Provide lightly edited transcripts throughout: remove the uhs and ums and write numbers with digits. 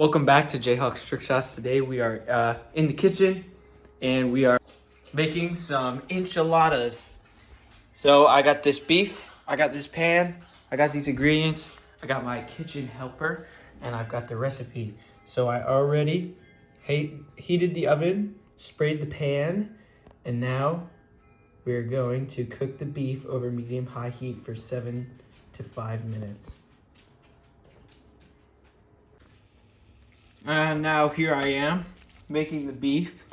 Welcome back to Jhawk's Trick Shots. Today we are in the kitchen and we are making some enchiladas. So I got this beef, I got this pan, I got these ingredients, I got my kitchen helper, and I've got the recipe. So I already heated the oven, sprayed the pan, and now we're going to cook the beef over medium-high heat for 7 to 5 minutes. And now here I am making the beef.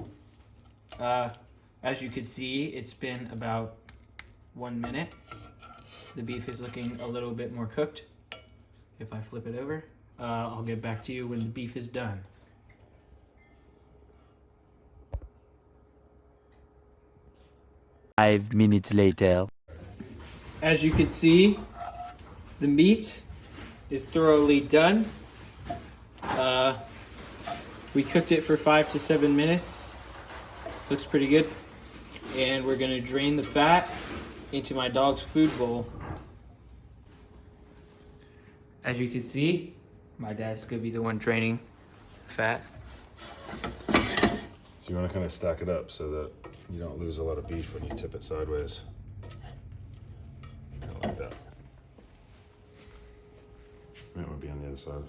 As you can see, it's been about 1 minute. The beef is looking a little bit more cooked. If I flip it over, I'll get back to you when the beef is done. Five minutes later. As you can see, the meat is thoroughly done. We cooked it for 5 to 7 minutes. Looks pretty good. And we're gonna drain the fat into my dog's food bowl. As you can see, my dad's gonna be the one draining the fat. So you want to kind of stack it up so that you don't lose a lot of beef when you tip it sideways. Kind of like that. It would be on the other side.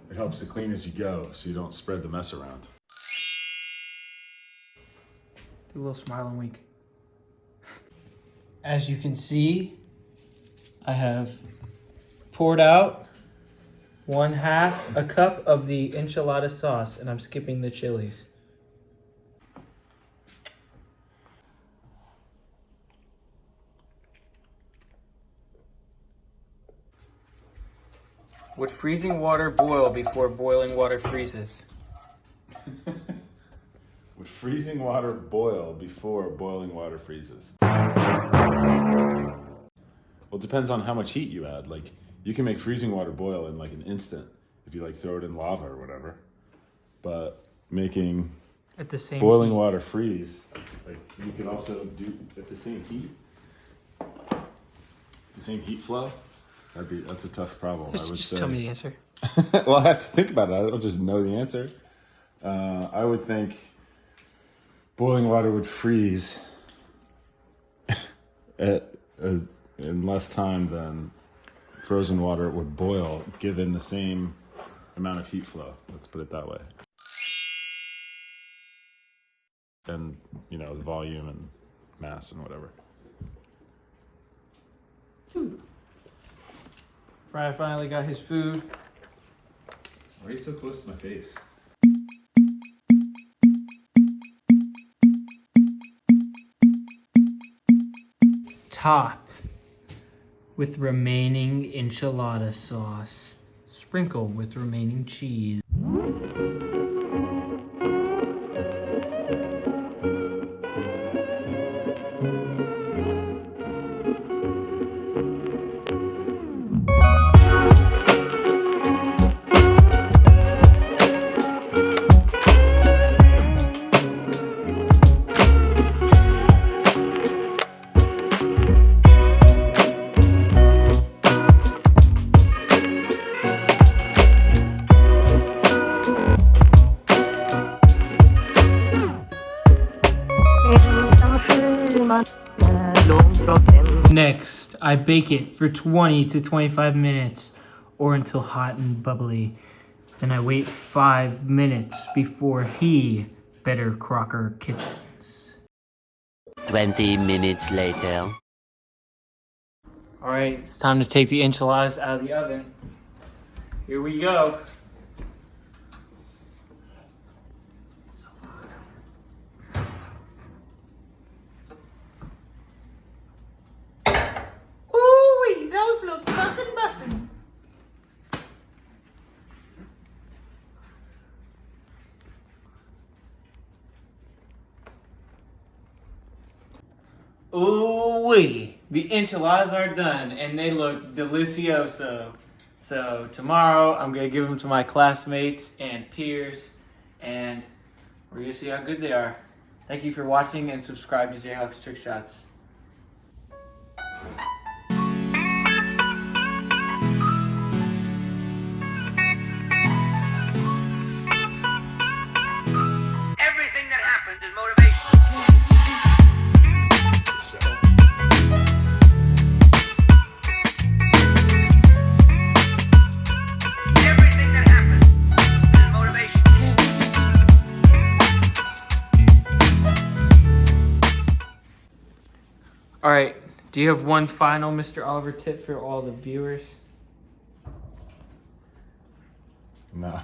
It helps to clean as you go so you don't spread the mess around. Do a little smile and wink. As you can see, I have poured out 1/2 a cup of the enchilada sauce, and I'm skipping the chilies. Would freezing water boil before boiling water freezes? Would freezing water boil before boiling water freezes? Well, it depends on how much heat you add. Like, you can make freezing water boil in like an instant if you like throw it in lava or whatever. But making At the same boiling heat. water freeze, like you could also do at the same heat, the same heat flow. That's a tough problem. I would Just say. tell me the answer. Well, I have to think about it. I don't just know the answer. I would think boiling water would freeze in less time than frozen water would boil, given the same amount of heat flow. Let's put it that way. And, you know, the volume and mass and whatever. Fry finally got his food. Why are you so close to my face? Top with remaining enchilada sauce. Sprinkle with remaining cheese. Next, I bake it for 20 to 25 minutes or until hot and bubbly. Then I wait 5 minutes before he better Crocker Kitchens. 20 minutes later. All right, it's time to take the enchiladas out of the oven. Here we go. Ooh, those look bussin'. Ooh-wee, the enchiladas are done and they look delicioso. So tomorrow I'm gonna give them to my classmates and peers, and We're gonna see how good they are. Thank you for watching and subscribe to Jhawk's Trick Shots. Everything that happens is motivation. Everything that happens is motivation. All right. Do you have one final Mr. Oliver tip for all the viewers? No.